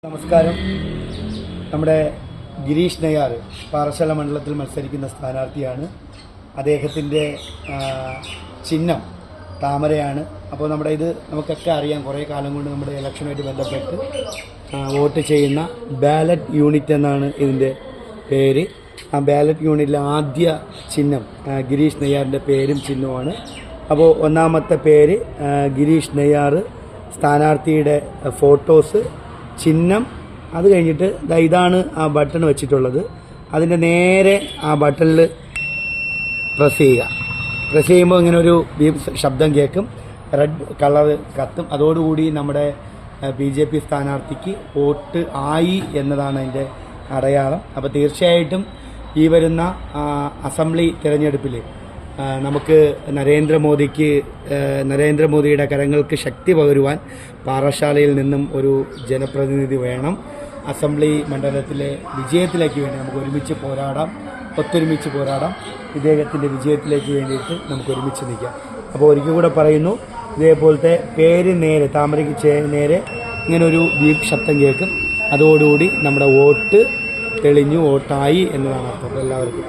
നമസ്കാരം. നമ്മുടെ ഗിരീഷ് നെയ്യാർ പാറശാല മണ്ഡലത്തിൽ മത്സരിക്കുന്ന സ്ഥാനാർത്ഥിയാണ്. അദ്ദേഹത്തിൻ്റെ ചിഹ്നം താമരയാണ്. അപ്പോൾ നമ്മുടെ ഇത് നമുക്കൊക്കെ അറിയാം, കുറേ കാലം കൊണ്ട് നമ്മുടെ ഇലക്ഷനുമായിട്ട് ബന്ധപ്പെട്ട് വോട്ട് ചെയ്യുന്ന ബാലറ്റ് യൂണിറ്റ് എന്നാണ് ഇതിൻ്റെ പേര്. ആ ബാലറ്റ് യൂണിറ്റിലെ ആദ്യ ചിഹ്നം ഗിരീഷ് നെയ്യാറിൻ്റെ പേരും ചിഹ്നവുമാണ്. അപ്പോൾ ഒന്നാമത്തെ പേര് ഗിരീഷ് നെയ്യാർ, സ്ഥാനാർത്ഥിയുടെ ഫോട്ടോസ്, ചിഹ്നം. അത് കഴിഞ്ഞിട്ട് ഇതാണ് ആ ബട്ടൺ വെച്ചിട്ടുള്ളത്. അതിൻ്റെ നേരെ ആ ബട്ടണിൽ പ്രസ് ചെയ്യുക. പ്രസ് ചെയ്യുമ്പോൾ ഇങ്ങനെ ഒരു ബീപ് ശബ്ദം കേൾക്കും, റെഡ് കളർ കത്തും. അതോടുകൂടി നമ്മുടെ BJP സ്ഥാനാർത്ഥിക്ക് വോട്ട് ആയി എന്നതാണ് അതിൻ്റെ അടയാളം. അപ്പോൾ തീർച്ചയായിട്ടും ഈ വരുന്ന അസംബ്ലി തിരഞ്ഞെടുപ്പിൽ നമുക്ക് നരേന്ദ്രമോദിയുടെ കരങ്ങൾക്ക് ശക്തി പകരുവാൻ പാറശാലയിൽ നിന്നും ഒരു ജനപ്രതിനിധി വേണം. അസംബ്ലി മണ്ഡലത്തിലെ വിജയത്തിലേക്ക് വേണ്ടി നമുക്ക് ഒത്തൊരുമിച്ച് പോരാടാം. ഇദ്ദേഹത്തിൻ്റെ വിജയത്തിലേക്ക് വേണ്ടിയിട്ട് നമുക്ക് ഒരുമിച്ച് നിൽക്കാം. അപ്പോൾ ഒരിക്കൽ കൂടെ പറയുന്നു, ഇതേപോലത്തെ പേര് നേരെ താമരയ്ക്ക് നേരെ ഇങ്ങനെ ഒരു ബീപ് ശബ്ദം കേൾക്കും. അതോടുകൂടി നമ്മുടെ വോട്ട് തെളിഞ്ഞു, വോട്ടായി എന്നതാണ് അർത്ഥം. എല്ലാവർക്കും